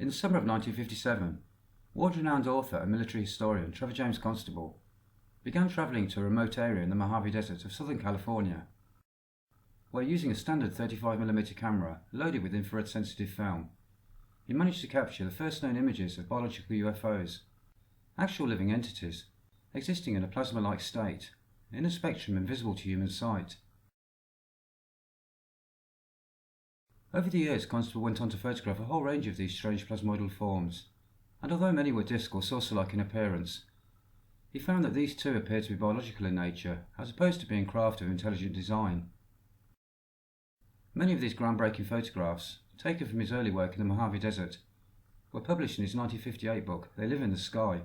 In the summer of 1957, world-renowned author and military historian Trevor James Constable began travelling to a remote area in the Mojave Desert of Southern California, where using a standard 35mm camera loaded with infrared-sensitive film, he managed to capture the first known images of biological UFOs, actual living entities existing in a plasma-like state, in a spectrum invisible to human sight. Over the years, Constable went on to photograph a whole range of these strange plasmoidal forms, and although many were disc or saucer-like in appearance, he found that these too appeared to be biological in nature, as opposed to being craft of intelligent design. Many of these groundbreaking photographs, taken from his early work in the Mojave Desert, were published in his 1958 book, They Live in the Sky,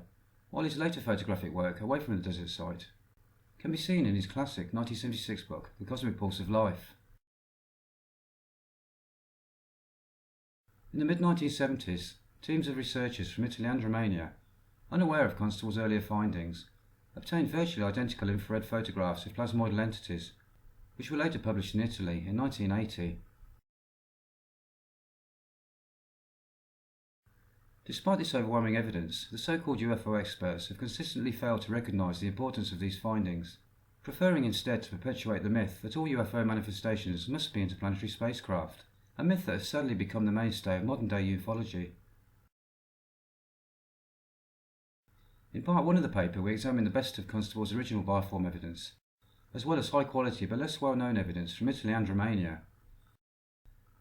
while his later photographic work away from the desert site can be seen in his classic 1976 book, The Cosmic Pulse of Life. In the mid-1970s, teams of researchers from Italy and Romania, unaware of Constable's earlier findings, obtained virtually identical infrared photographs of plasmoidal entities, which were later published in Italy in 1980. Despite this overwhelming evidence, the so-called UFO experts have consistently failed to recognise the importance of these findings, preferring instead to perpetuate the myth that all UFO manifestations must be interplanetary spacecraft, a myth that has sadly become the mainstay of modern-day ufology. In part 1 of the paper, we examine the best of Constable's original bioform evidence, as well as high-quality but less well-known evidence from Italy and Romania.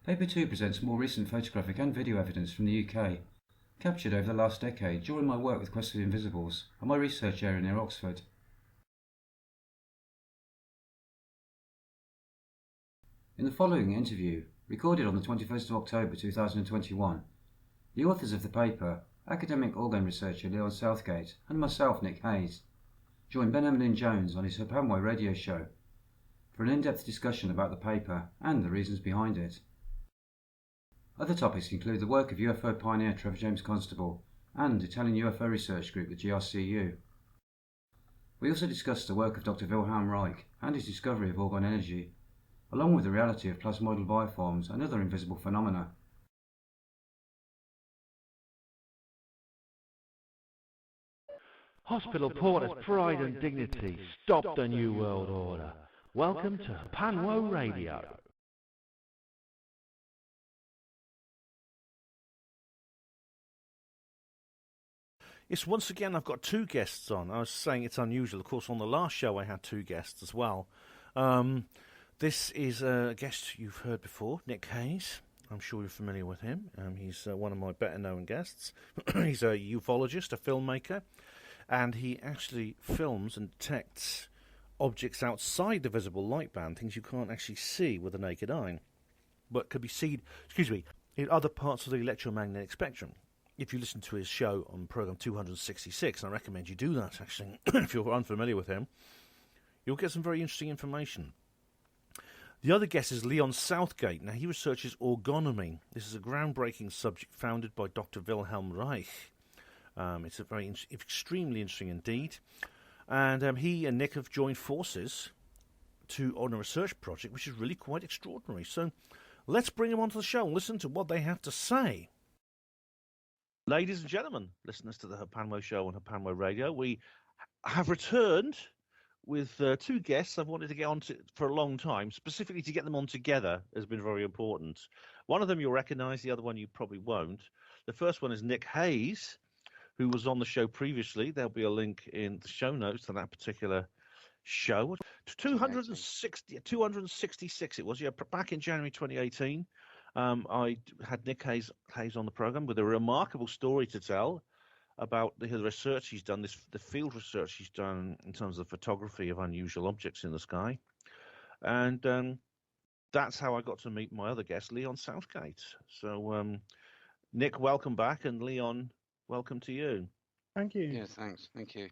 Paper 2 presents more recent photographic and video evidence from the UK, captured over the last decade during my work with Quest for the Invisibles and my research area near Oxford. In the following interview, recorded on the 21st of October 2021, the authors of the paper, academic orgone researcher Leon Southgate and myself, Nik Hayes, join Ben Emlyn-Jones on his HPANWO Radio show for an in-depth discussion about the paper and the reasons behind it. Other topics include the work of UFO pioneer Trevor James Constable and Italian UFO research group, the GRCU. We also discussed the work of Dr. Wilhelm Reich and his discovery of orgone energy, along with the reality of plasmoidal bioforms and other invisible phenomena. Hospital porters, pride and dignity, stop the New World Order. Welcome to HPANWO Radio. Yes, once again I've got two guests on. I was saying it's unusual. Of course, on the last show I had two guests as well. This is a guest you've heard before, Nik Hayes. I'm sure you're familiar with him. He's one of my better-known guests. He's a ufologist, a filmmaker, and he actually films and detects objects outside the visible light band, things you can't actually see with the naked eye, but could be seen, in other parts of the electromagnetic spectrum. If you listen to his show on program 266, and I recommend you do that, actually, if you're unfamiliar with him, you'll get some very interesting information. The other guest is Leon Southgate. Now, he researches orgonomy. This is a groundbreaking subject founded by Dr. Wilhelm Reich. It's a very extremely interesting indeed. And he and Nick have joined forces on a research project which is really quite extraordinary. So let's bring them onto the show and listen to what they have to say. Ladies and gentlemen, listeners to the HPANWO show on HPANWO Radio, we have returned with two guests I've wanted to get on to for a long time. Specifically to get them on together has been very important. One of them you'll recognise, the other one you probably won't. The first one is Nik Hayes, who was on the show previously. There'll be a link in the show notes to that particular show. 266 it was, yeah, back in January 2018. I had Nik Hayes on the program with a remarkable story to tell about the research he's done, the field research he's done in terms of photography of unusual objects in the sky. And that's how I got to meet my other guest, Leon Southgate. So, Nik, welcome back, and Leon, welcome to you. Thank you. Yeah, thanks. Thank you.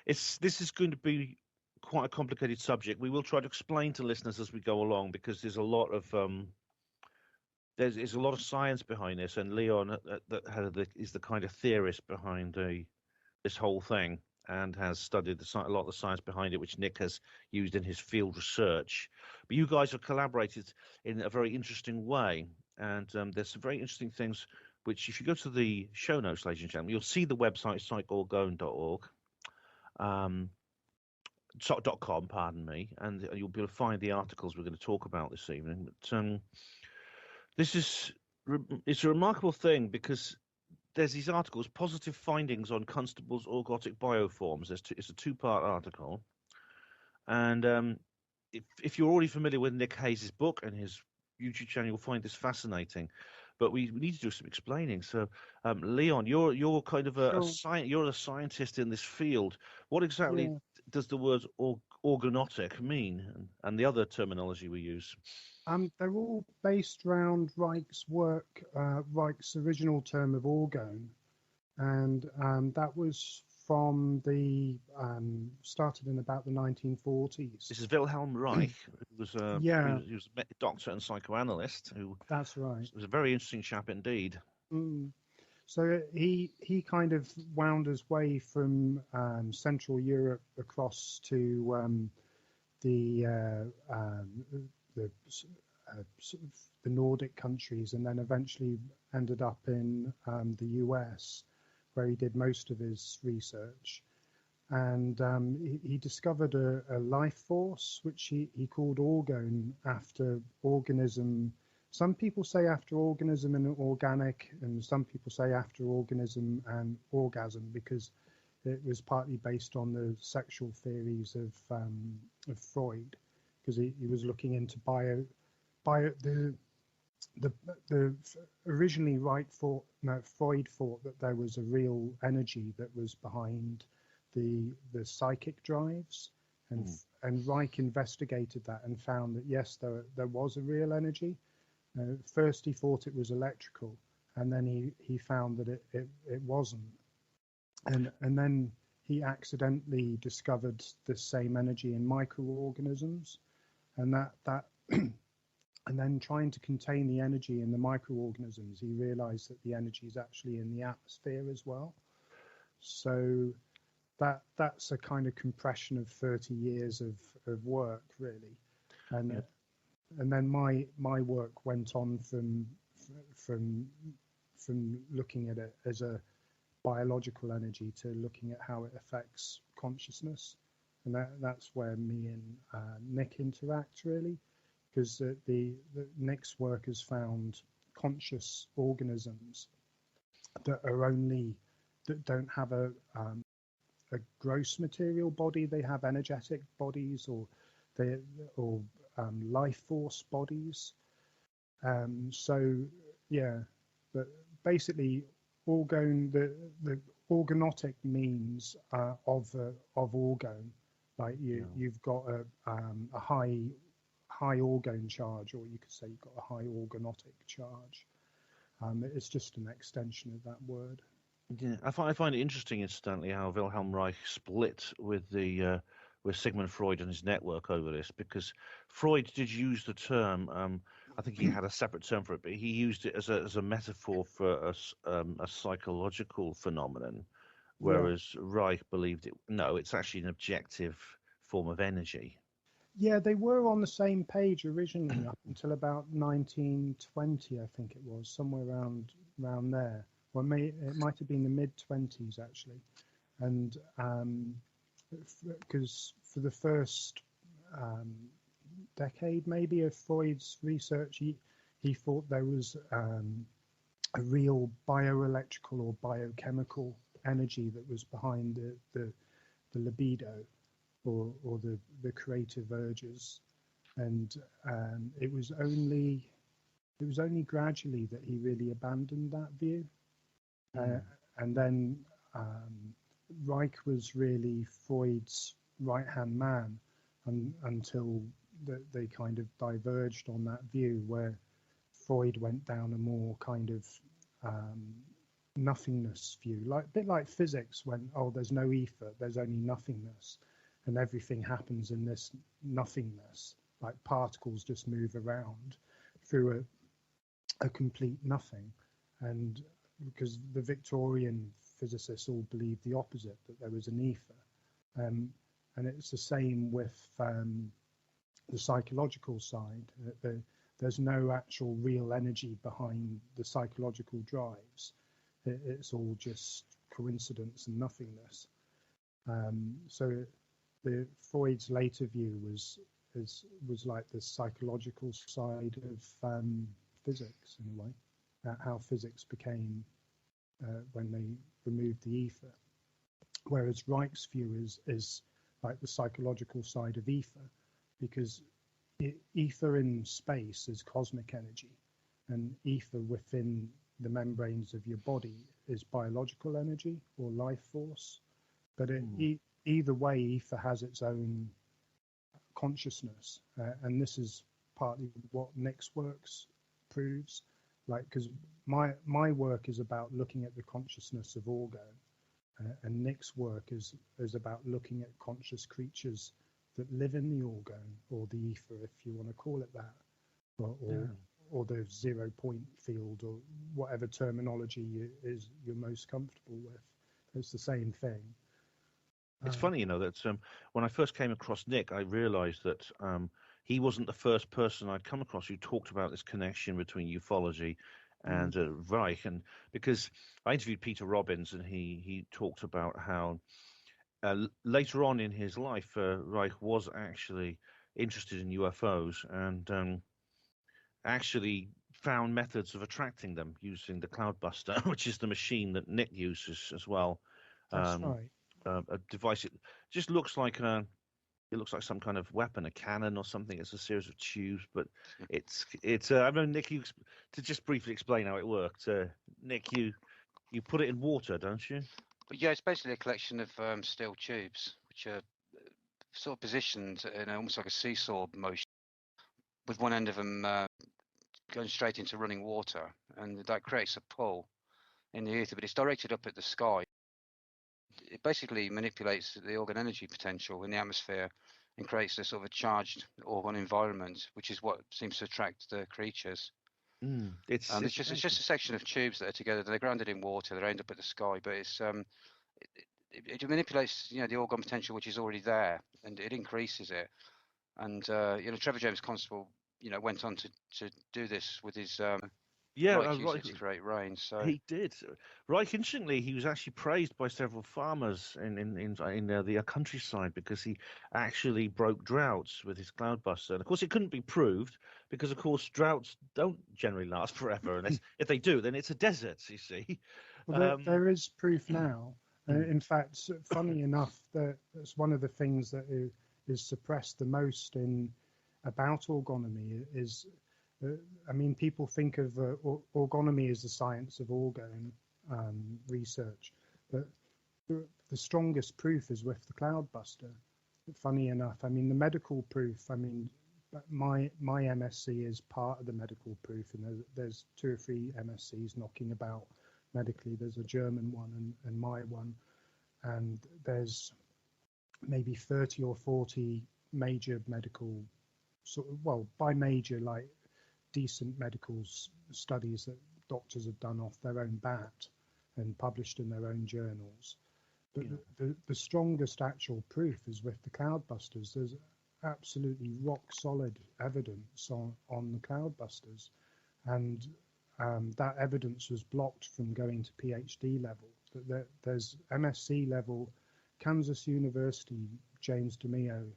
This is going to be quite a complicated subject. We will try to explain to listeners as we go along, because there's a lot of there's a lot of science behind this, and Leon is the kind of theorist behind this whole thing, and has studied a lot of the science behind it, which Nik has used in his field research. But you guys have collaborated in a very interesting way, and there's some very interesting things which if you go to the show notes, ladies and gentlemen, you'll see the website psychorgone.org. .com, pardon me, and you'll be able to find the articles we're going to talk about this evening. But it's a remarkable thing because there's these articles, positive findings on Constable's orgotic bioforms. It's a two-part article, and if you're already familiar with Nik Hayes' book and his YouTube channel, you'll find this fascinating. But we need to do some explaining. So, Leon, you're kind of you're a scientist in this field. What exactly does the word orgonotic mean, and the other terminology we use? They're all based around Reich's work, Reich's original term of orgone, and that was from the started in about the 1940s. This is Wilhelm Reich, who was he was a doctor and psychoanalyst. That's right. Was a very interesting chap indeed. So he kind of wound his way from Central Europe across to the Nordic countries, and then eventually ended up in the US, where he did most of his research. And he discovered a life force, which he called orgone, after organism. Some people say after organism and organic, and some people say after organism and orgasm, because it was partly based on the sexual theories of Freud, because he was looking into the originally Freud thought that there was a real energy that was behind the psychic drives, and Reich investigated that and found that yes, there was a real energy. First he thought it was electrical, and then he found that it wasn't, and then he accidentally discovered the same energy in microorganisms, and that and then trying to contain the energy in the microorganisms, he realized that the energy is actually in the atmosphere as well. So that's a kind of compression of 30 years of work, really. And then my work went on from looking at it as a biological energy to looking at how it affects consciousness, and that's where me and Nik interact, really, because the Nik's work has found conscious organisms that don't have a gross material body. They have energetic bodies, or life force bodies. But basically, orgone, the orgonotic means of orgone. Like you've got a high orgone charge, or you could say you've got a high orgonotic charge. It's just an extension of that word. Yeah, I find it interesting, incidentally, how Wilhelm Reich split with Sigmund Freud and his network over this, because Freud did use the term. I think he had a separate term for it, but he used it as a metaphor for a psychological phenomenon, whereas Reich believed it's actually an objective form of energy. Yeah, they were on the same page originally up until about 1920, I think it was, somewhere around there. Well, it might have been the mid-20s, actually. And because for the first decade, maybe, of Freud's research, he thought there was a real bioelectrical or biochemical energy that was behind the libido, or the creative urges, and it was only gradually that he really abandoned that view, and then Reich was really Freud's right-hand man until they kind of diverged on that view, where Freud went down a more kind of nothingness view, a bit like physics, when there's no ether, there's only nothingness, and everything happens in this nothingness, like particles just move around through a complete nothing. And because the Victorian physicists all believed the opposite, that there was an ether, and it's the same with the psychological side. there's no actual real energy behind the psychological drives. It's all just coincidence and nothingness. So Freud's later view was like the psychological side of physics, in a way, how physics became when they removed the ether. Whereas Reich's view is like the psychological side of ether, because ether in space is cosmic energy, and ether within the membranes of your body is biological energy or life force. But either way, ether has its own consciousness, and this is partly what Nik's works proves. Like, because my work is about looking at the consciousness of orgone, and Nik's work is about looking at conscious creatures that live in the orgone, or the ether, if you want to call it that, or the 0 point field, or whatever terminology you're most comfortable with. It's the same thing. It's funny, that when I first came across Nik, I realised that he wasn't the first person I'd come across who talked about this connection between ufology and Reich, and because I interviewed Peter Robbins, and he talked about how later on in his life, Reich was actually interested in UFOs and actually found methods of attracting them using the Cloudbuster, which is the machine that Nik uses as well. That's right. A device. It just looks like some kind of weapon, a cannon or something. It's a series of tubes, but it's. I know, Nik, to just briefly explain how it worked. Nik, you put it in water, don't you? Yeah, it's basically a collection of steel tubes, which are sort of positioned in almost like a seesaw motion, with one end of them going straight into running water, and that creates a pull in the ether, but it's directed up at the sky. It basically manipulates the orgone energy potential in the atmosphere and creates this sort of a charged orgone environment, which is what seems to attract the creatures. It's just a section of tubes that are together. They're grounded in water. They end up at the sky, but it's it manipulates the orgone potential which is already there, and it increases it. And Trevor James Constable went on to do this with his Reich to create rain. So he did. Reich, interestingly, he was actually praised by several farmers in the countryside because he actually broke droughts with his Cloudbuster. And of course, it couldn't be proved because, of course, droughts don't generally last forever. Unless if they do, then it's a desert. You see. Well, there is proof now. In fact, funny enough, that's one of the things that is suppressed the most about orgonomy is. People think of orgonomy as the science of orgone research, but the strongest proof is with the Cloudbuster. Funny enough, the medical proof. My MSc is part of the medical proof, and there's 2 or 3 MScs knocking about medically. There's a German one and my one, and there's maybe 30 or 40 major medical, by major, like decent medical studies that doctors have done off their own bat and published in their own journals. But the strongest actual proof is with the Cloudbusters. There's absolutely rock solid evidence on the Cloudbusters, and that evidence was blocked from going to PhD level. There's MSc level, Kansas University, James DeMeo,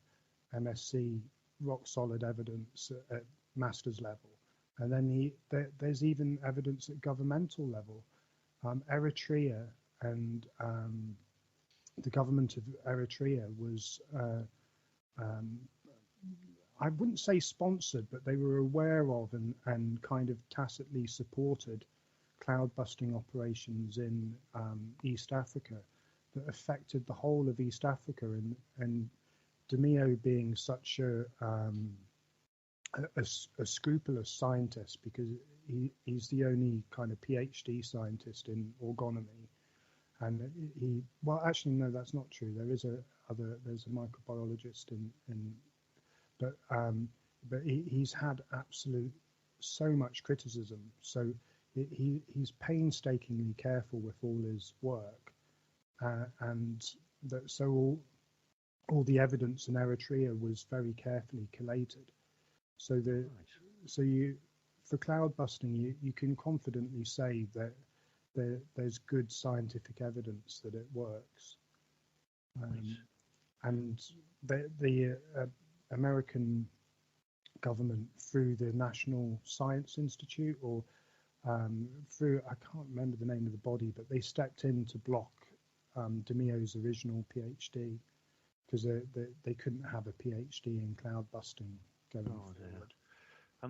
MSc, rock solid evidence at master's level. And then there's even evidence at governmental level. Eritrea and the government of Eritrea was, I wouldn't say sponsored, but they were aware of and kind of tacitly supported cloud-busting operations in East Africa that affected the whole of East Africa. And DeMeo being such a scrupulous scientist, because he's the only kind of PhD scientist in orgonomy, and actually no, that's not true. There's a microbiologist but he's had so much criticism. So he's painstakingly careful with all his work, and all the evidence in Eritrea was very carefully collated. So so for cloud busting, you can confidently say that there's good scientific evidence that it works. And the American government, through the National Science Institute, or through, I can't remember the name of the body, but they stepped in to block DeMio's original PhD because they couldn't have a PhD in cloud busting going forward.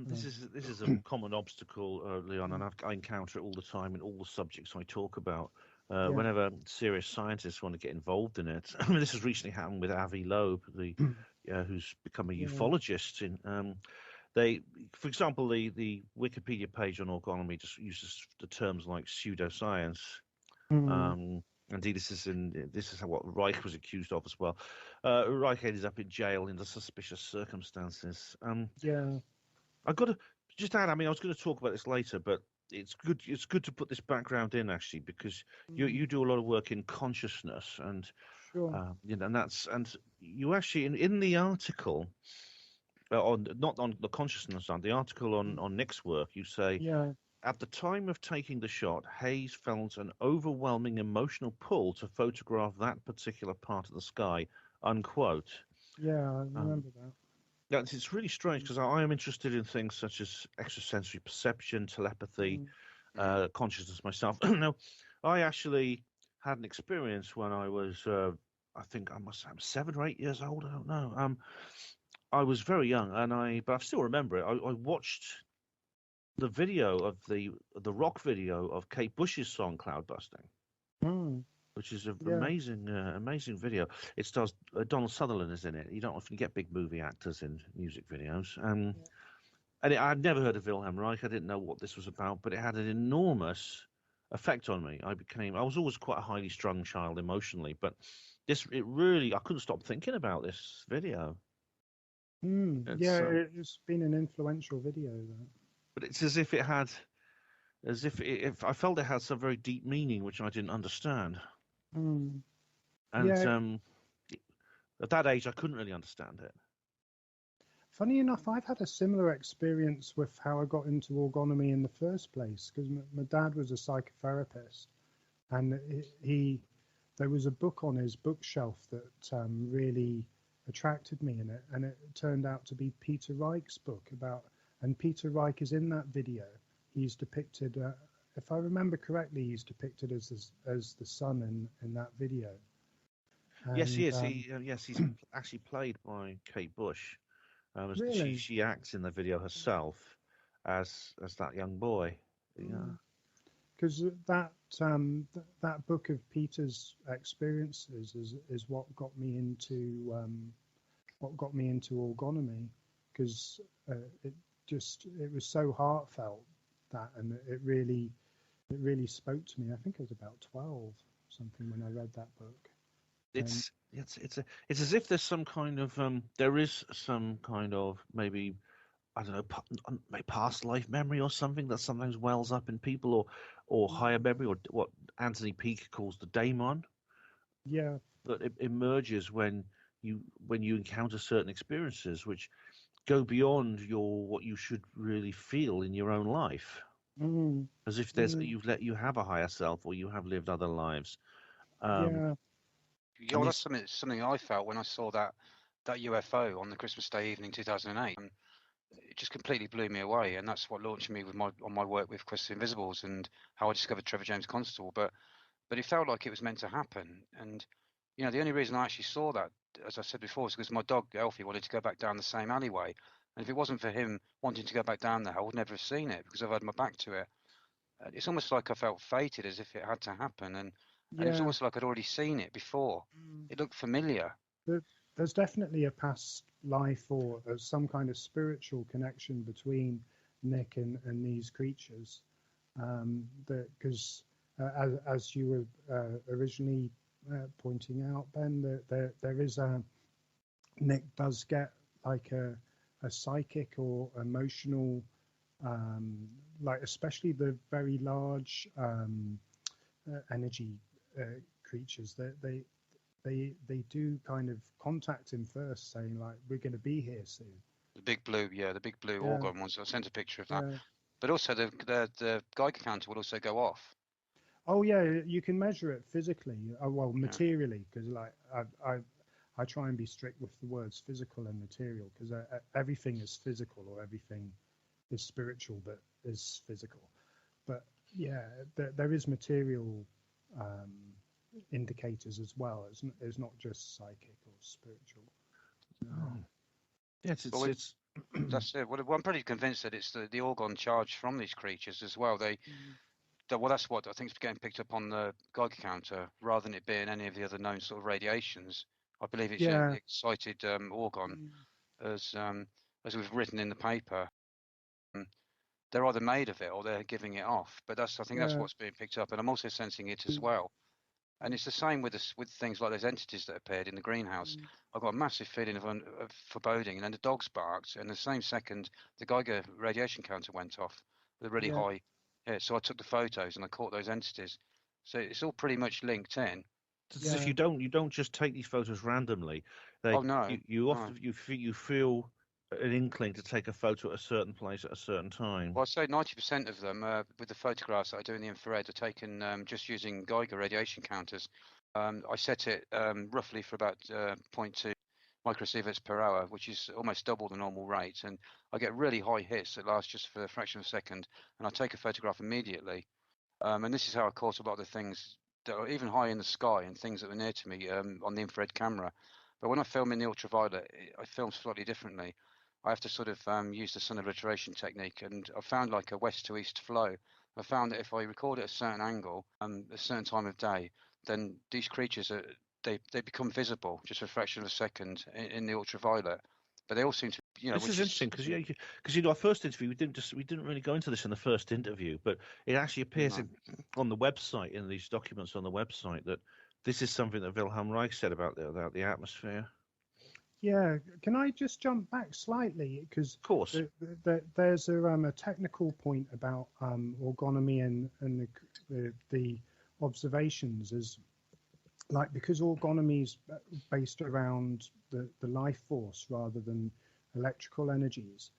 This is a common obstacle, Leon, and I encounter it all the time in all the subjects I talk about. Whenever serious scientists want to get involved in it, I mean, this has recently happened with Avi Loeb, who's become a ufologist. For example, the Wikipedia page on orgonomy just uses the terms like pseudoscience. Indeed, this is what Reich was accused of as well. Reich ended up in jail in the suspicious circumstances. I've got to just add. I mean, I was going to talk about this later, but it's good to put this background in actually, because you do a lot of work in consciousness, and and you actually in the article not on the consciousness side, the article on Nik's work, you say at the time of taking the shot, Hayes felt an overwhelming emotional pull to photograph that particular part of the sky, unquote. Yeah, I remember that. It's really strange because I am interested in things such as extrasensory perception, telepathy, consciousness myself. Now, I actually had an experience when I was, I think I'm 7 or 8 years old. I don't know. I was very young, but I still remember it. I watched the video of the rock video of Kate Bush's song "Cloud Busting." Which is an amazing video. It stars Donald Sutherland is in it. You don't often get big movie actors in music videos. And I'd never heard of Wilhelm Reich. I didn't know what this was about, but it had an enormous effect on me. I was always quite a highly strung child emotionally, but I couldn't stop thinking about this video. It's been an influential video, though. But it's as if I felt it had some very deep meaning, which I didn't understand. At that age, I couldn't really understand it. Funny enough, I've had a similar experience with how I got into orgonomy in the first place, because my dad was a psychotherapist, and there was a book on his bookshelf that really attracted me in it, and it turned out to be Peter Reich's book and Peter Reich is in that video. He's depicted, if I remember correctly, he's depicted as the son in that video. And, yes, he is. He's actually played by Kate Bush. Really? She acts in the video herself as that young boy. Because that book of Peter's experiences is what got me into orgonomy, because it was so heartfelt. And it really spoke to me. I think I was about 12 something when I read that book. It's as if there's some kind of maybe, I don't know, maybe past life memory or something that sometimes wells up in people, or higher memory, or what Anthony Peake calls the daemon. Yeah. That it emerges when you encounter certain experiences which go beyond what you should really feel in your own life, as if you have a higher self, or you have lived other lives. Well, that's something I felt when I saw that UFO on the Christmas Day evening 2008. It just completely blew me away, and that's what launched me on my work with Quest of Invisibles and how I discovered Trevor James Constable. But it felt like it was meant to happen, and the only reason I actually saw that, as I said before, is because my dog Elfie wanted to go back down the same alleyway, and if it wasn't for him wanting to go back down there, I would never have seen it, because I've had my back to it. It's almost like I felt fated, as if it had to happen, and it was almost like I'd already seen it before. It looked familiar. There's definitely a past life or some kind of spiritual connection between Nik and these creatures, because as you were originally pointing out, Ben, there is Nik does get like a psychic or emotional, like especially the very large energy creatures. They do kind of contact him first, saying like, we're going to be here soon, The big blue, the big blue Yeah. orgone ones. I sent a picture of that. Yeah. But also the Geiger counter will also go off. Oh yeah, you can measure it physically. Well, Yeah. materially, because like I try and be strict with the words physical and material, because everything is physical or everything is spiritual that is physical. But yeah, there is material indicators as well. It's not just psychic or spiritual. Yes, Well, it's that's it. Well, I'm pretty convinced that it's the orgone charge from these creatures as well. Well, that's what I think is getting picked up on the Geiger counter, rather than it being any of the other known sort of radiations. I believe it's Yeah. the excited orgone, as we've written in the paper. They're either made of it or they're giving it off. But I think that's Yeah. what's being picked up, and I'm also sensing it as well. And it's the same with things like those entities that appeared in the greenhouse. I got a massive feeling of foreboding, and then the dogs barked, and the same second the Geiger radiation counter went off with a really Yeah. high hit. So I took the photos and I caught those entities. So it's all pretty much linked in. as if you don't just take these photos randomly. Oh no, you often you feel an inkling to take a photo at a certain place at a certain time. Well, I'd say 90% of them, with the photographs that I do in the infrared, are taken just using Geiger radiation counters. I set it roughly for about 0.2 microsieverts per hour, which is almost double the normal rate. And I get really high hits that last just for a fraction of a second, and I take a photograph immediately. And this is how I caught a lot of the things that are even high in the sky and things that were near to me on the infrared camera. But when I film in the ultraviolet, I film slightly differently. I have to sort of use the sun obliteration technique, and I found like a west to east flow. I found that if I record at a certain angle, a certain time of day, then these creatures they become visible just for a fraction of a second in the ultraviolet. But they all seem to, This is interesting because our first interview we didn't really go into this in the first interview, but it actually appears on the website, in these documents on the website, that this is something that Wilhelm Reich said about the atmosphere. Yeah, can I just jump back slightly, because of course there's a technical point about orgonomy and the observations is like, because orgonomy is based around the life force rather than electrical energies.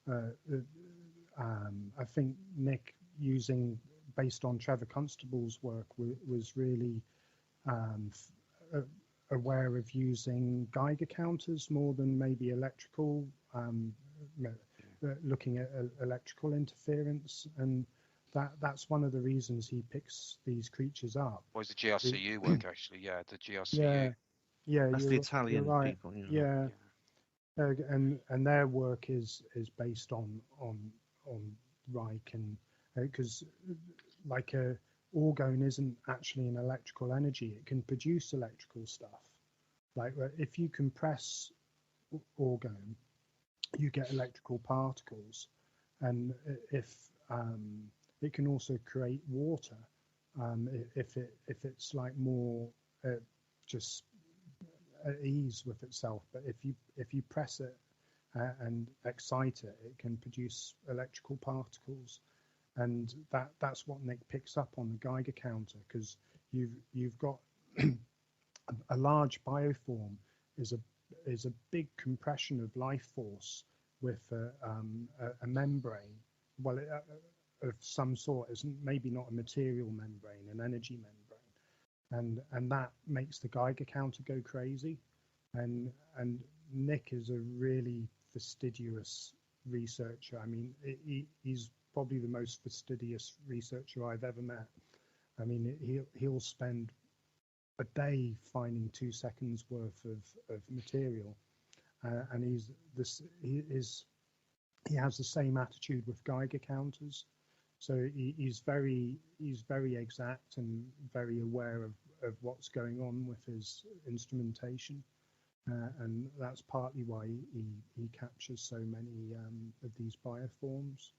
I think Nik, using based on Trevor Constable's work, was really aware of using Geiger counters more than maybe electrical, looking at electrical interference, and that's one of the reasons he picks these creatures up. Was the GRCU work actually? Yeah, the GRCU. Yeah, that's the Italian right. people. Yeah. And their work is based on Reich, and because like a orgone isn't actually an electrical energy, it can produce electrical stuff. Like if you compress orgone, you get electrical particles, and if it can also create water, if it's like more just at ease with itself. But if you press it and excite it, it can produce electrical particles. And that's what Nik picks up on the Geiger counter, because you've got a large bioform is a big compression of life force with a membrane, well, of some sort. Is maybe not a material membrane, an energy membrane, and that makes the Geiger counter go crazy. And Nik is a really fastidious researcher. I mean, he's probably the most fastidious researcher I've ever met. I mean, he'll spend a day finding 2 seconds worth of material, and he has the same attitude with Geiger counters. So he's very exact and very aware of what's going on with his instrumentation, and that's partly why he captures so many of these bioforms.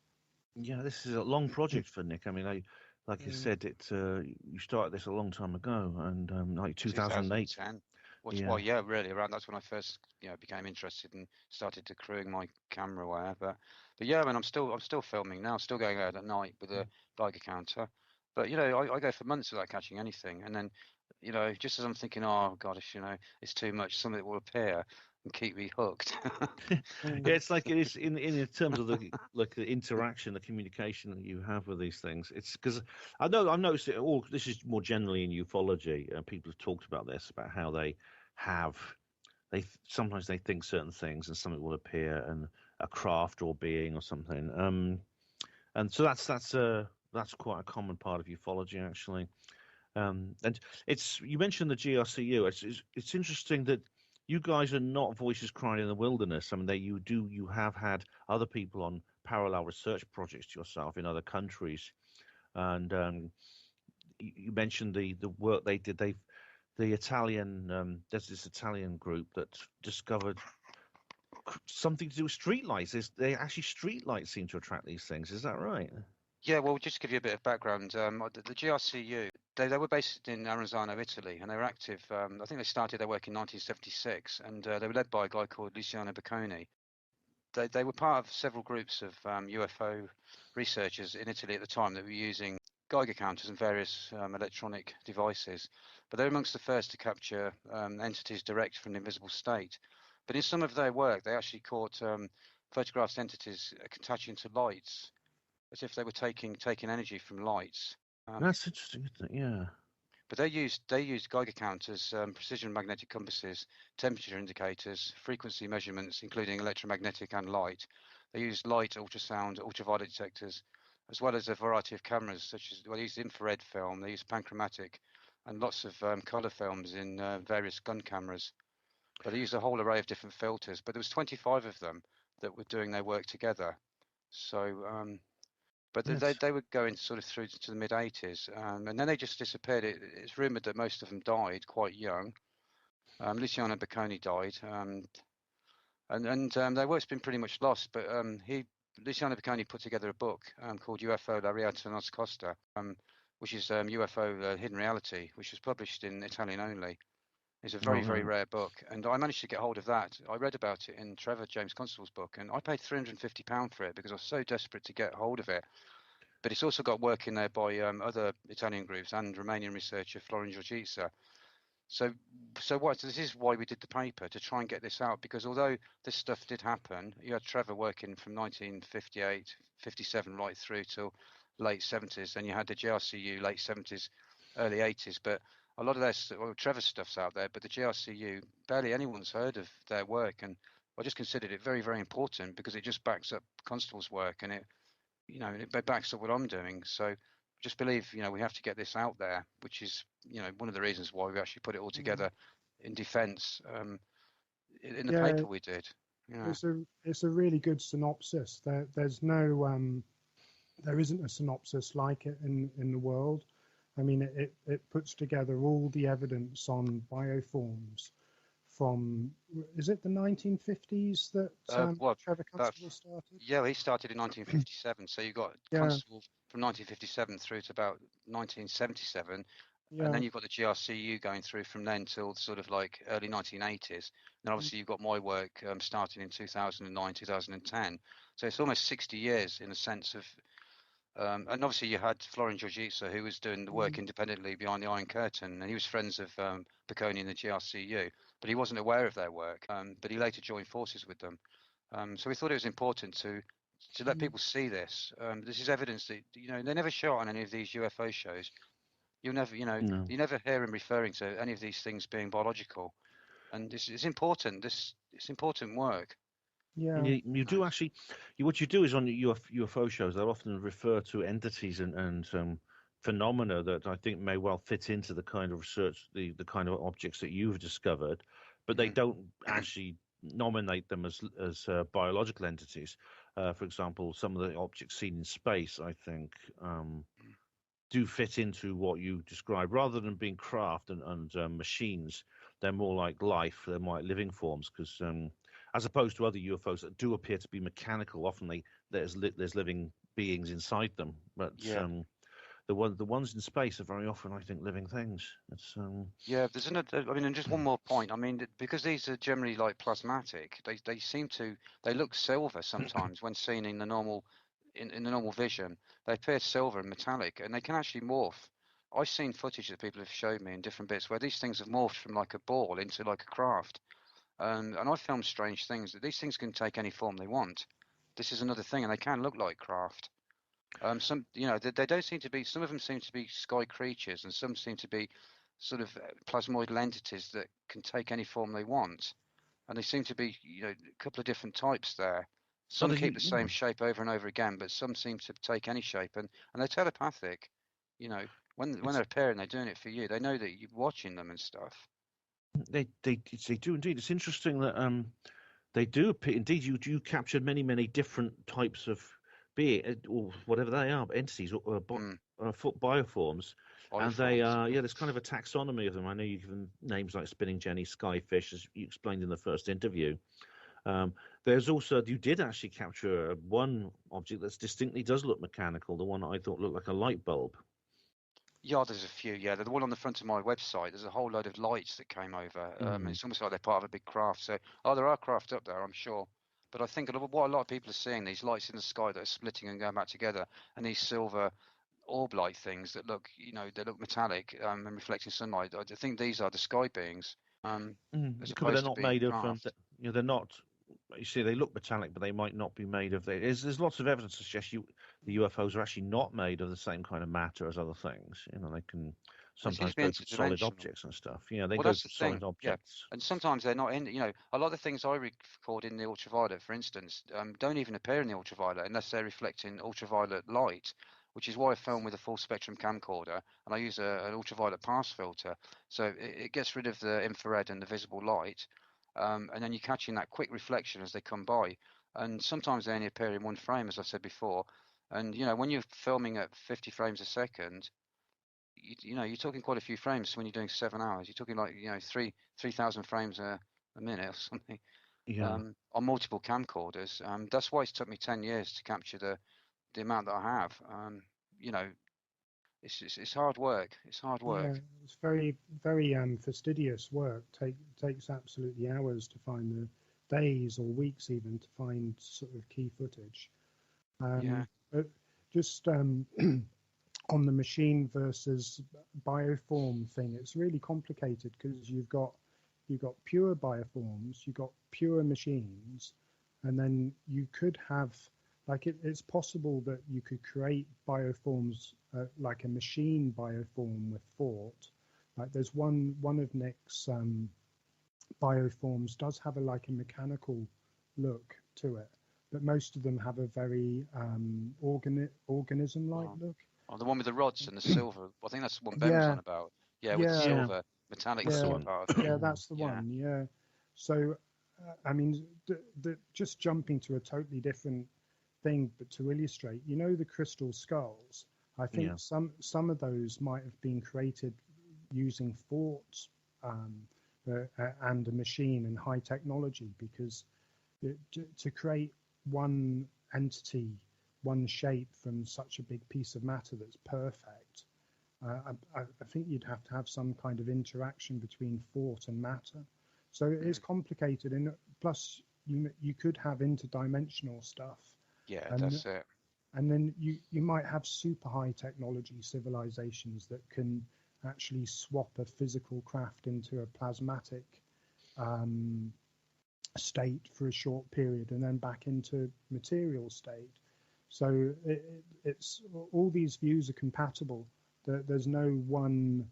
Yeah, this is a long project for Nik. I mean, like you said, you started this a long time ago, and like 2008. 2010. Well, yeah, really, around that's when I first became interested and started accruing my camera wire. But yeah, I mean, I'm still filming now, still going out at night with a Geiger counter. But I go for months without catching anything, and then just as I'm thinking, oh God, if it's too much, something will appear. and keep me hooked. Yeah, it's like it is in terms of the interaction, the communication that you have with these things. It's because I've noticed it all. This is more generally in ufology. People have talked about this, about how sometimes they think certain things and something will appear and a craft or being or something. And so that's quite a common part of ufology, actually. And you mentioned the GRCU. It's interesting that you guys are not voices crying in the wilderness. I mean, you have had other people on parallel research projects to yourself in other countries, and you mentioned the work they did. The Italian there's this Italian group that discovered something to do with streetlights. They actually streetlights seem to attract these things. Is that right? Yeah, well, just to give you a bit of background, the GRCU, they were based in Aranzano, Italy, and they were active. I think they started their work in 1976, and they were led by a guy called Luciano Bocconi. They were part of several groups of UFO researchers in Italy at the time that were using Geiger counters and various electronic devices. But they were amongst the first to capture entities direct from the invisible state. But in some of their work, they actually caught photographed entities attaching to lights, as if they were taking energy from lights. That's interesting, isn't it? Yeah. But they used Geiger counters, precision magnetic compasses, temperature indicators, frequency measurements, including electromagnetic and light. They used light, ultrasound, ultraviolet detectors, as well as a variety of cameras, such as they used infrared film, they used panchromatic, and lots of color films in various gun cameras. But they used a whole array of different filters. But there was 25 of them that were doing their work together. So. But they were going sort of through to the mid-80s, and then they just disappeared. It's rumoured that most of them died quite young. Luciano Bocconi died, and their work's been pretty much lost. But Luciano Bocconi put together a book called UFO La Realtà Nascosta, which is UFO Hidden Reality, which was published in Italian only. It's a very, very rare book, and I managed to get hold of that. I read about it in Trevor James Constable's book, and I paid £350 for it because I was so desperate to get hold of it. But it's also got work in there by other Italian groups and Romanian researcher Florin Georgița. So this is why we did the paper, to try and get this out, because although this stuff did happen, you had Trevor working from 1958, 57 right through till late 70s, and you had the GRCU late 70s, early 80s, but a lot of Trevor's stuff's out there, but the GRCU, barely anyone's heard of their work, and I just considered it very, very important because it just backs up Constable's work, and it backs up what I'm doing. So just believe, we have to get this out there, which is, one of the reasons why we actually put it all together in defence in the paper we did. Yeah. It's a really good synopsis. There's no, there isn't a synopsis like it in the world. I mean, it puts together all the evidence on bioforms from, is it the 1950s that Trevor Constable started? Yeah, he started in 1957. So you got Constable from 1957 through to about 1977. Yeah. And then you've got the GRCU going through from then till sort of like early 1980s. And obviously you've got my work starting in 2009, 2010. So it's almost 60 years in a sense of... and obviously you had Florin Georgița, who was doing the work independently behind the Iron Curtain, and he was friends of Bocconi and the GRCU, but he wasn't aware of their work. But he later joined forces with them. So we thought it was important to let people see this. This is evidence that they never show it on any of these UFO shows. You'll never, you never hear him referring to any of these things being biological, and it's important. It's important work. Yeah, you do actually. What you do is on UFO shows, they'll often refer to entities and phenomena that I think may well fit into the kind of research, the kind of objects that you've discovered, but they don't actually nominate them as biological entities. For example, some of the objects seen in space, I think, do fit into what you describe. Rather than being craft and machines, they're more like life. They're more like living forms, because as opposed to other UFOs that do appear to be mechanical, often there's living beings inside them. But the ones in space are very often, I think, living things. Yeah, there's another. I mean, and just one more point. I mean, because these are generally like plasmatic, they look silver sometimes when seen in the normal vision. They appear silver and metallic, and they can actually morph. I've seen footage that people have showed me in different bits where these things have morphed from like a ball into like a craft. And I filmed strange things. These things can take any form they want. This is another thing, and they can look like craft. Some, they don't seem to be. Some of them seem to be sky creatures, and some seem to be sort of plasmoidal entities that can take any form they want. And they seem to be, a couple of different types there. Some keep the same shape over and over again, but some seem to take any shape, and they're telepathic. When they're appearing, they're doing it for you. They know that you're watching them and stuff. They do indeed. It's interesting that they do appear. Indeed, you captured many different types of or whatever they are, entities or bioforms. And they are, there's kind of a taxonomy of them. I know you've given names like spinning jenny, skyfish, as you explained in the first interview. There's also, you did actually capture one object that distinctly does look mechanical, the one I thought looked like a light bulb. Yeah, there's a few. Yeah, the one on the front of my website, there's a whole load of lights that came over. It's almost like they're part of a big craft. So, there are craft up there, I'm sure. But I think what a lot of people are seeing, these lights in the sky that are splitting and going back together, and these silver orb-like things that look, they look metallic and reflecting sunlight. I think these are the sky beings. They're not made of. They're not. You see, they look metallic, but they might not be made of. There's lots of evidence to suggest the UFOs are actually not made of the same kind of matter as other things. They can sometimes go to solid objects and stuff. They go to solid objects. Yeah. And sometimes they're not in. A lot of things I record in the ultraviolet, for instance, don't even appear in the ultraviolet unless they're reflecting ultraviolet light, which is why I film with a full spectrum camcorder, and I use an ultraviolet pass filter, so it gets rid of the infrared and the visible light. And then you're catching that quick reflection as they come by. And sometimes they only appear in one frame, as I said before. And, when you're filming at 50 frames a second, you're talking quite a few frames when you're doing 7 hours. You're talking like, 3,000 frames a minute or something. On multiple camcorders. That's why it's took me 10 years to capture the amount that I have. It's hard work. It's hard work. Yeah, it's very, very fastidious work. Takes absolutely hours to find days or weeks even to find sort of key footage. But just on the machine versus bioform thing, it's really complicated because you've got pure bioforms, you've got pure machines, and then you could have it's possible that you could create bioforms like a machine bioform with thought. Like there's one of Nik's bioforms does have a mechanical look to it, but most of them have a very organism-like look. Oh, the one with the rods and the silver. I think that's the one Ben was on about. Yeah, with the silver metallic silver part of it. Yeah, that's the one. Yeah. So, just jumping to a totally different thing, but to illustrate, the crystal skulls, I think some of those might have been created using thought and a machine and high technology, because to create one entity, one shape from such a big piece of matter that's perfect, I think you'd have to have some kind of interaction between thought and matter. So it is complicated, and plus you could have interdimensional stuff. Yeah, that's it. And then you might have super high technology civilizations that can actually swap a physical craft into a plasmatic state for a short period and then back into material state. So it's all these views are compatible. There's no one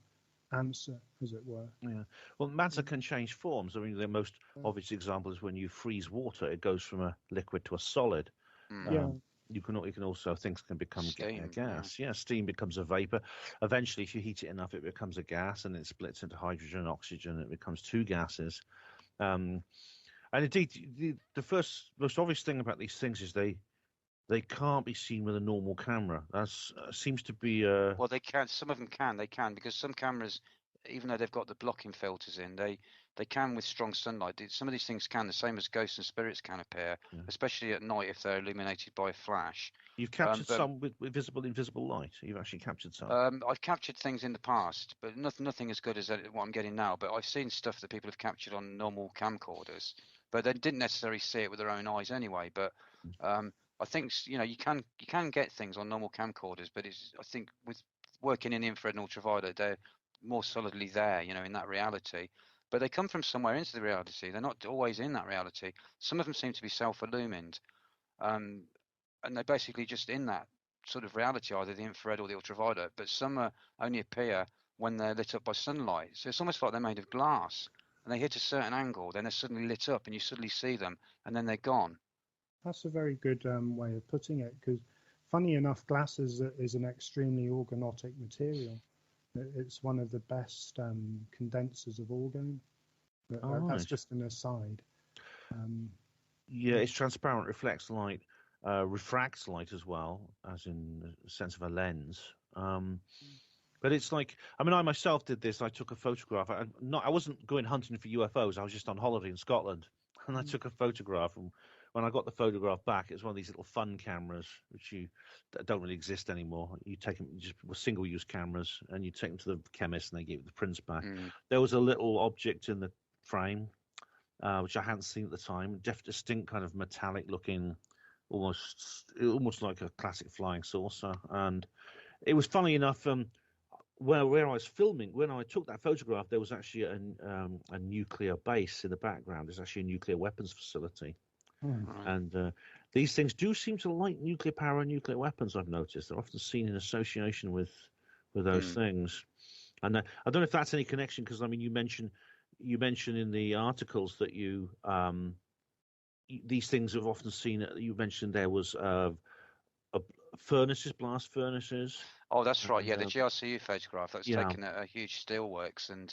answer, as it were. Yeah. Well, matter can change forms. The most obvious example is when you freeze water, it goes from a liquid to a solid. You can also, things can become steam, gas. Yeah, steam becomes a vapor. Eventually, if you heat it enough, it becomes a gas, and it splits into hydrogen and oxygen, and it becomes two gases. And indeed, the first most obvious thing about these things is they can't be seen with a normal camera. That seems to be. Well, they can. Some of them can. They can, because some cameras, even though they've got the blocking filters in, they can with strong sunlight. Some of these things can, the same as ghosts and spirits can appear, especially at night if they're illuminated by a flash. You've captured some with invisible light. You've actually captured some. I've captured things in the past, but nothing as good as what I'm getting now. But I've seen stuff that people have captured on normal camcorders, but they didn't necessarily see it with their own eyes anyway. But I think you can get things on normal camcorders, but I think with working in infrared and ultraviolet, they're more solidly there, in that reality. but they come from somewhere into the reality. They're not always in that reality. Some of them seem to be self-illumined, and they're basically just in that sort of reality, either the infrared or the ultraviolet. But some only appear when they're lit up by sunlight. So it's almost like they're made of glass, and they hit a certain angle, then they're suddenly lit up, and you suddenly see them, and then they're gone. That's a very good way of putting it, because funny enough, glass is an extremely orgonotic material. It's one of the best condensers of orgone. That's just an aside. Yeah, it's transparent, reflects light, refracts light as well, as in the sense of a lens. But it's like, I mean, I myself did this. I took a photograph. I wasn't going hunting for UFOs. I was just on holiday in Scotland, and I took a photograph. And when I got the photograph back, it was one of these little fun cameras, which don't really exist anymore. You take them just with single-use cameras, and you take them to the chemist, and they give you the prints back. There was a little object in the frame, which I hadn't seen at the time. Distinct kind of metallic-looking, almost like a classic flying saucer. And it was funny enough. Where I was filming, when I took that photograph, there was actually a nuclear base in the background. There's actually a nuclear weapons facility. And these things do seem to like nuclear power and nuclear weapons, I've noticed. They're often seen in association with those things. And I don't know if that's any connection, because, I mean, you mentioned in the articles that these things have often seen. You mentioned there was blast furnaces. Oh, that's right. Yeah, the GRCU photograph that was taken at a huge steelworks, and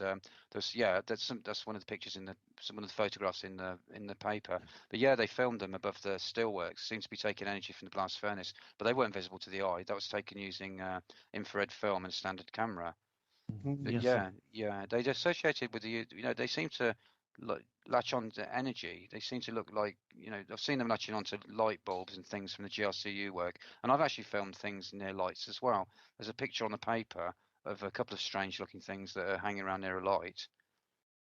that's one of the pictures in some of the photographs in the paper. But yeah, they filmed them above the steelworks. Seems to be taking energy from the blast furnace, but they weren't visible to the eye. That was taken using infrared film and standard camera. But yeah, they associated with they seem to latch on to energy. They seem to look like, I've seen them latching onto light bulbs and things from the GRCU work, and I've actually filmed things near lights as well. There's a picture on the paper of a couple of strange looking things that are hanging around near a light.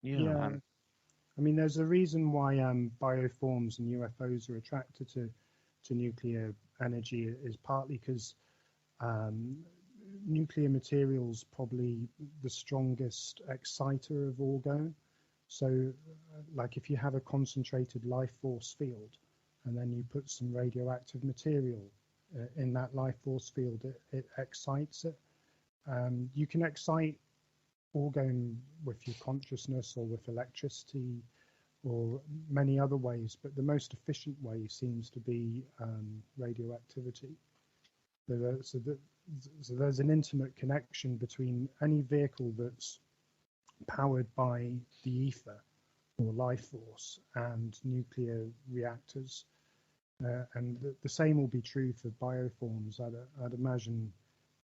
I mean, there's a reason why bioforms and UFOs are attracted to nuclear energy, is partly because nuclear material's probably the strongest exciter of orgone. So, like, if you have a concentrated life force field, and then you put some radioactive material in that life force field, it excites it. You can excite orgone with your consciousness or with electricity or many other ways, but the most efficient way seems to be radioactivity. So there's an intimate connection between any vehicle that's powered by the ether or life force and nuclear reactors, and the same will be true for bioforms. I'd imagine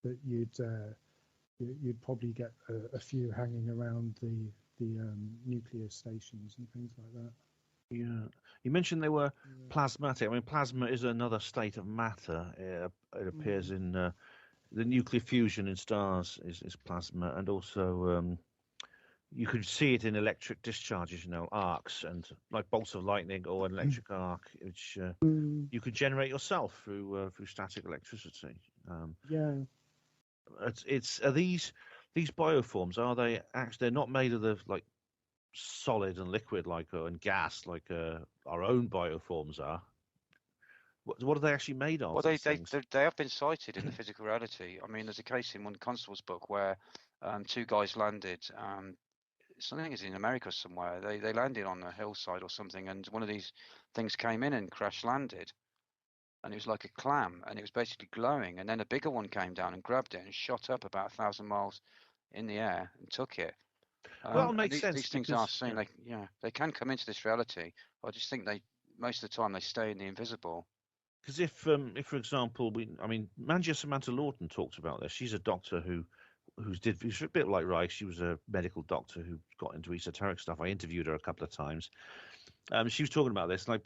that you'd probably get a few hanging around the nuclear stations and things like that. Yeah, you mentioned they were plasmatic. I mean, plasma is another state of matter. It appears in the nuclear fusion in stars is plasma, and also you could see it in electric discharges, arcs, and like bolts of lightning or an electric arc, which you could generate yourself through static electricity. Are these bioforms? Are they actually? They're not made of the like solid and liquid and gas like our own bioforms are. What are they actually made of? Well, they have been cited in the physical reality. I mean, there's a case in one Constable's book where two guys landed. Something is in America somewhere. They landed on a hillside or something, and one of these things came in and crash landed, and it was like a clam, and it was basically glowing. And then a bigger one came down and grabbed it and shot up about 1,000 miles in the air and took it. Well, it makes sense. These things are seen. They can come into this reality. I just think most of the time they stay in the invisible. Because if for example, Mangia Samantha Lawton talked about this. She's a doctor who's a bit like Reich. She was a medical doctor who got into esoteric stuff. I interviewed her a couple of times. She was talking about this. Like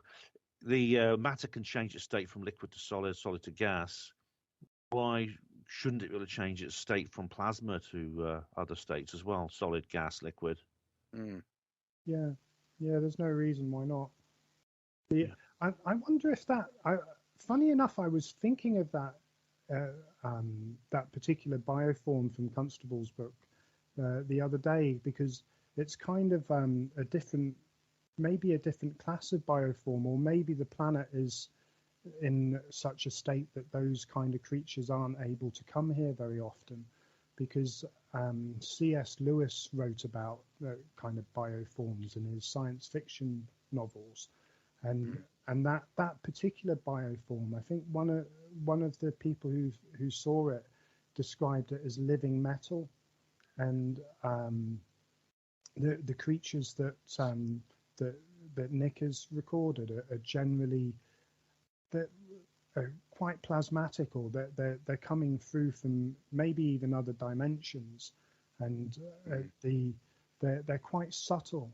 the matter can change its state from liquid to solid, solid to gas. Why shouldn't it be able to change its state from plasma to other states as well? Solid, gas, liquid. Yeah. There's no reason why not. I wonder if that. Funny enough, I was thinking of that. That particular bioform from Constable's book the other day, because it's kind of a different, maybe a different class of bioform, or maybe the planet is in such a state that those kind of creatures aren't able to come here very often, because C.S. Lewis wrote about kind of bioforms in his science fiction novels, and that particular bioform, I think one of the people who saw it described it as living metal, and the creatures that Nik has recorded are generally that are quite plasmatic, or they're coming through from maybe even other dimensions, and they're quite subtle.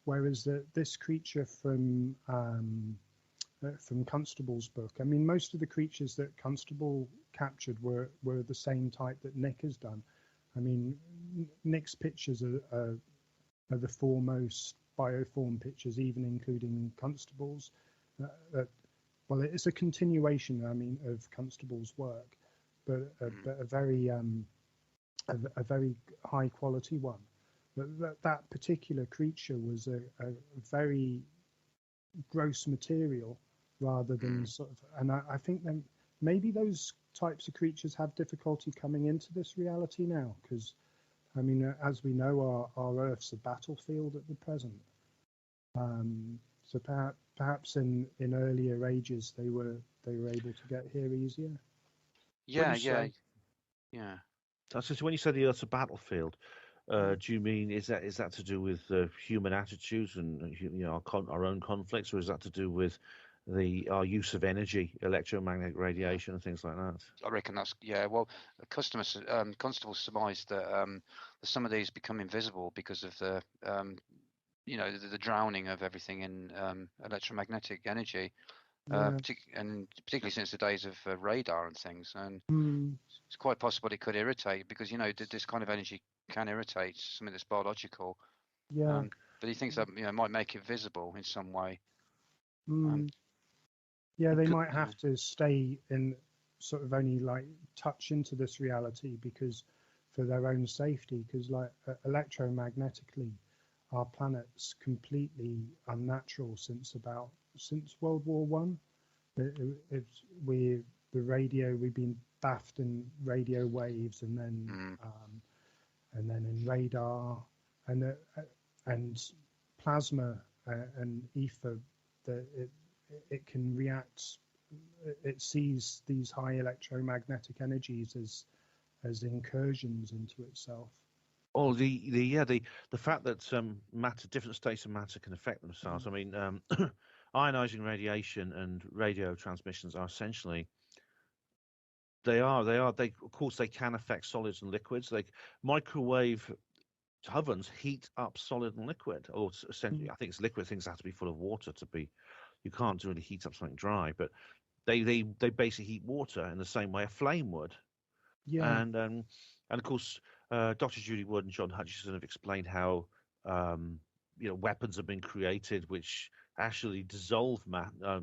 Whereas this creature from Constable's book, I mean, most of the creatures that Constable captured were the same type that Nik has done. I mean, Nik's pictures are the foremost bioform pictures, even including Constable's. Well, it's a continuation, I mean, of Constable's work, but a very high quality one. That particular creature was a very gross material, rather than sort of, and I think then maybe those types of creatures have difficulty coming into this reality now, because I mean, as we know, our Earth's a battlefield at the present. So perhaps in earlier ages they were able to get here easier. Yeah. So when you say the Earth's a battlefield, do you mean is that to do with human attitudes and our own conflicts, or is that to do with our use of energy, electromagnetic radiation, and things like that? I reckon that's Well, Constable surmised that some of these become invisible because of the the drowning of everything in electromagnetic energy, and particularly since the days of radar and things. And it's quite possible it could irritate, because this kind of energy can irritate something that's biological. Yeah. But he thinks that might make it visible in some way. Yeah, they might have to stay in sort of only like touch into this reality because for their own safety, because like electromagnetically, our planet's completely unnatural since World War One. We've been baffed in radio waves, and then in radar, and plasma and ether. It can react. It sees these high electromagnetic energies as incursions into itself. Oh, the fact that different states of matter can affect themselves. I mean, ionizing radiation and radio transmissions are essentially of course they can affect solids and liquids. Like microwave ovens heat up solid and liquid, or essentially I think it's liquid. Things have to be full of water to be. You can't really heat up something dry, but they basically heat water in the same way a flame would. Yeah. And of course, Dr. Judy Wood and John Hutchison have explained how weapons have been created which actually dissolve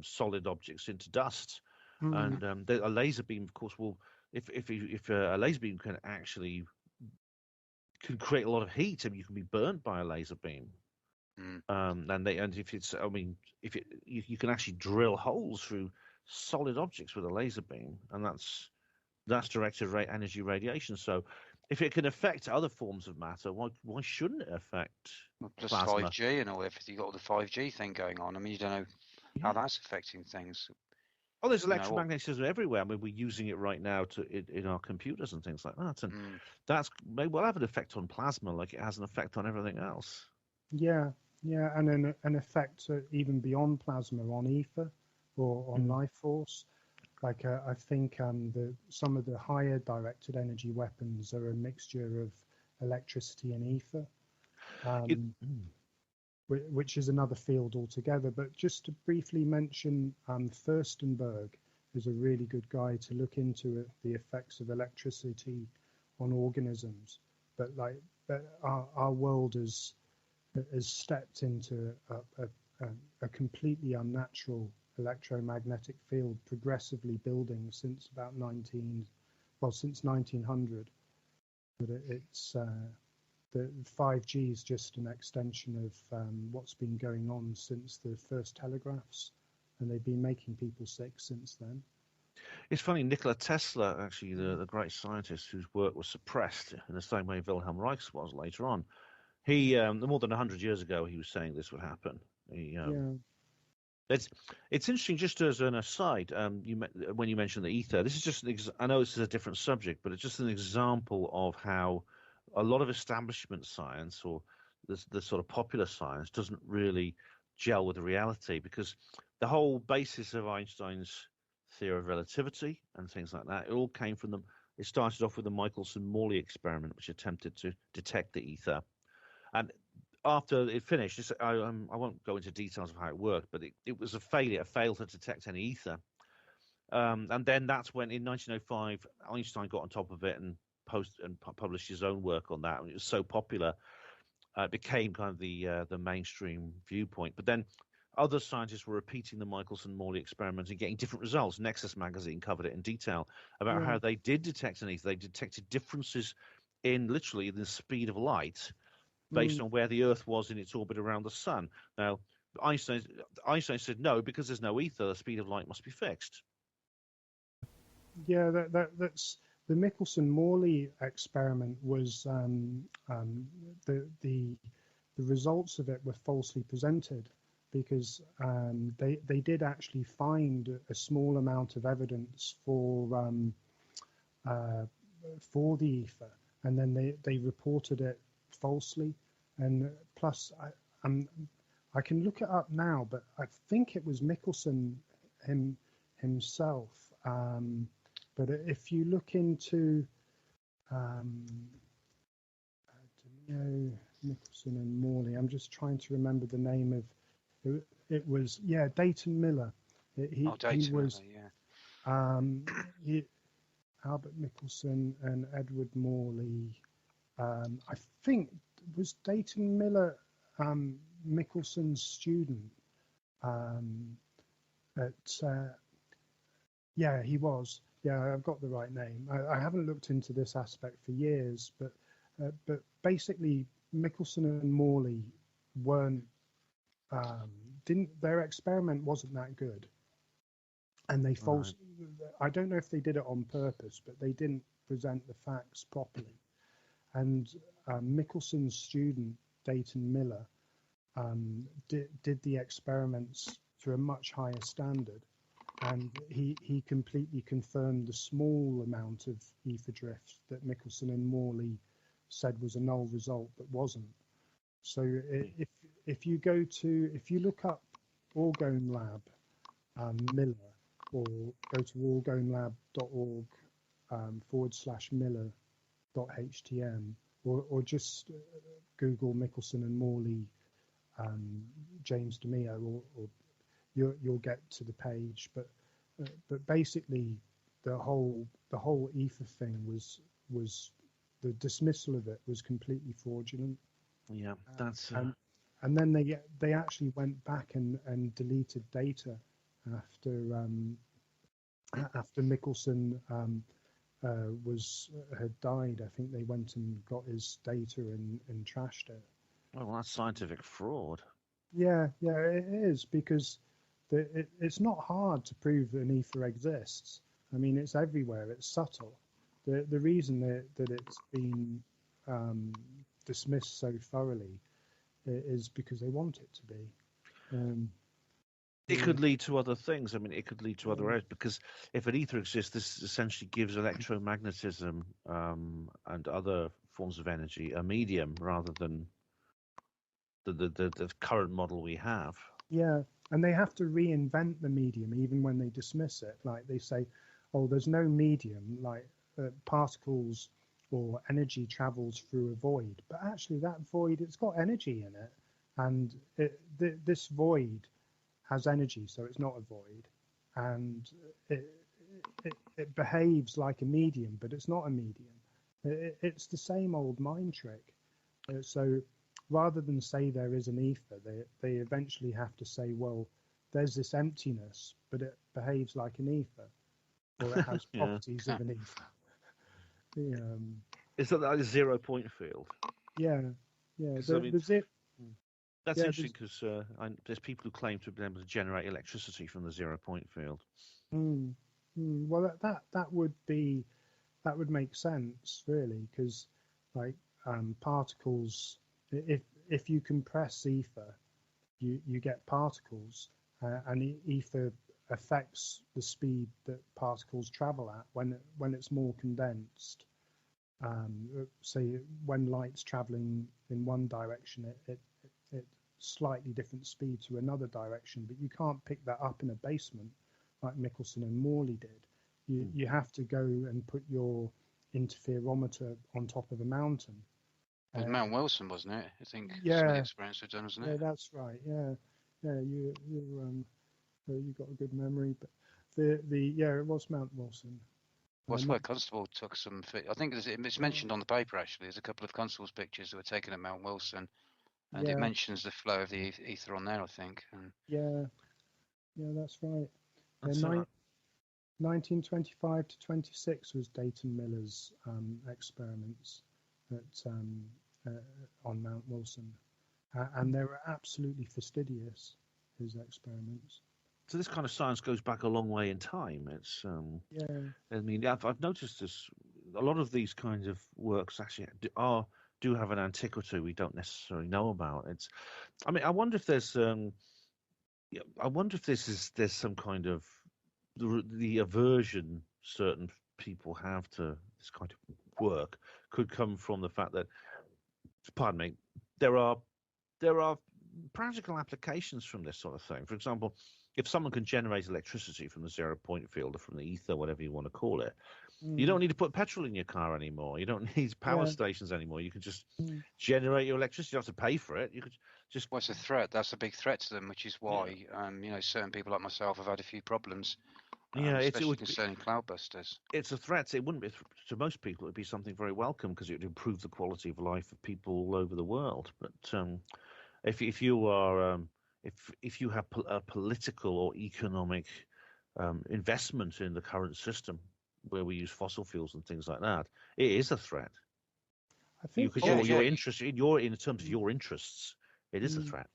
solid objects into dust. And a laser beam, of course, will if a laser beam can create a lot of heat, and you can be burnt by a laser beam. You can actually drill holes through solid objects with a laser beam, and that's directed energy radiation. So if it can affect other forms of matter, why shouldn't it affect plus plasma? 5G and all everything? You got all the 5G thing going on. I mean, you don't know how that's affecting things. Oh, there's electromagnetism everywhere. I mean, we're using it right now in our computers and things like that, and that's may well have an effect on plasma, like it has an effect on everything else. Yeah, and an effect even beyond plasma on ether or on life force. Like I think some of the higher directed energy weapons are a mixture of electricity and ether, which is another field altogether. But just to briefly mention, Furstenberg is a really good guy to look into the effects of electricity on organisms. But our world has stepped into a completely unnatural electromagnetic field, progressively building since since 1900. But the 5G is just an extension of what's been going on since the first telegraphs, and they've been making people sick since then. It's funny, Nikola Tesla, actually, the great scientist whose work was suppressed in the same way Wilhelm Reich was later on, he more than 100 years ago, he was saying this would happen. It's interesting, just as an aside, when you mentioned the ether, this is just I know this is a different subject, but it's just an example of how a lot of establishment science, or the sort of popular science, doesn't really gel with the reality, because the whole basis of Einstein's theory of relativity and things like that, it all came from it started off with the Michelson-Morley experiment, which attempted to detect the ether. And after it finished, I won't go into details of how it worked, but it was a failure. It failed to detect any ether. And then that's when, in 1905, Einstein got on top of it and published his own work on that. And it was so popular, it became kind of the mainstream viewpoint. But then other scientists were repeating the Michelson-Morley experiment and getting different results. Nexus magazine covered it in detail about how they did detect an ether. They detected differences in literally the speed of light based on where the Earth was in its orbit around the sun. Now, Einstein said no, because there's no ether, the speed of light must be fixed. Yeah, that's the Michelson-Morley experiment was the results of it were falsely presented, because they did actually find a small amount of evidence for the ether, and then they reported it falsely. And plus, I can look it up now, but I think it was Michelson himself. But if you look into Michelson and Morley, I'm just trying to remember the name of it was Dayton Miller. He was Albert Michelson and Edward Morley. I think was Dayton Miller Michelson's student. He was. Yeah, I've got the right name. I haven't looked into this aspect for years, but basically Michelson and Morley their experiment wasn't that good, and they I don't know if they did it on purpose, but they didn't present the facts properly. And Michelson's student Dayton Miller did the experiments to a much higher standard, and he completely confirmed the small amount of ether drift that Michelson and Morley said was a null result, but wasn't. So if you look up Orgone Lab Miller, or go to orgonelab.org /Miller.htm, or just Google Michelson and Morley James DeMeo, or you'll get to the page. But basically the whole ether thing was the dismissal of it was completely fraudulent. Yeah, that's and then they actually went back and deleted data after Michelson had died. I think they went and got his data and trashed it. Well, that's scientific fraud. Yeah, it is, because it's not hard to prove an ether exists. I mean, it's everywhere. It's subtle. The reason that it's been dismissed so thoroughly is because they want it to be. It could lead to other things. I mean, it could lead to other areas, because if an ether exists, this essentially gives electromagnetism and other forms of energy a medium, rather than the current model we have. Yeah, and they have to reinvent the medium even when they dismiss it. Like they say, oh, there's no medium, like particles or energy travels through a void. But actually that void, it's got energy in it. And this void has energy, so it's not a void. And it behaves like a medium, but it's not a medium. It's the same old mind trick. So rather than say there is an ether, they eventually have to say, well, there's this emptiness, but it behaves like an ether, or it has properties of an ether. Is that like a 0 point field? Yeah, yeah. 'Cause, I mean, There's it. that's Yeah, interesting because there's people who claim to have been able to generate electricity from the 0-point field. Well, that would make sense really, because like particles, if you compress ether, you get particles, and ether affects the speed that particles travel at when it's more condensed. Say when light's traveling in one direction, it slightly different speed to another direction, but you can't pick that up in a basement like Michelson and Morley did. You have to go and put your interferometer on top of a mountain. It was Mount Wilson, wasn't it? I think some of Yeah. the experiments were done, wasn't Yeah, it? that's right. Yeah, you got a good memory, but it was Mount Wilson. Well, that's why Constable took some. I think it's mentioned on the paper actually. There's a couple of Constable's pictures that were taken at Mount Wilson, and it mentions the flow of the ether on there, I think. And yeah, that's right. That's Yeah, 1925 to 26 was Dayton Miller's experiments on Mount Wilson, and they were absolutely fastidious, his experiments. So this kind of science goes back a long way in time. It's I mean, I've noticed this. A lot of these kinds of works actually do have an antiquity we don't necessarily know about. I mean, I wonder if there's there's some kind of the aversion certain people have to this kind of work could come from the fact that, pardon me, there are practical applications from this sort of thing. For example, if someone can generate electricity from the 0-point field or from the ether, whatever you want to call it, you don't need to put petrol in your car anymore. You don't need power stations anymore. You can just generate your electricity. You don't have to pay for it. You could just. What's a threat? That's a big threat to them, which is why certain people like myself have had a few problems. Especially concerning cloudbusters. It's a threat. It wouldn't be to most people. It'd be something very welcome because it would improve the quality of life of people all over the world. But if you are if you have a political or economic investment in the current system where we use fossil fuels and things like that, it is a threat. I think your interest in terms of your interests, it is a threat.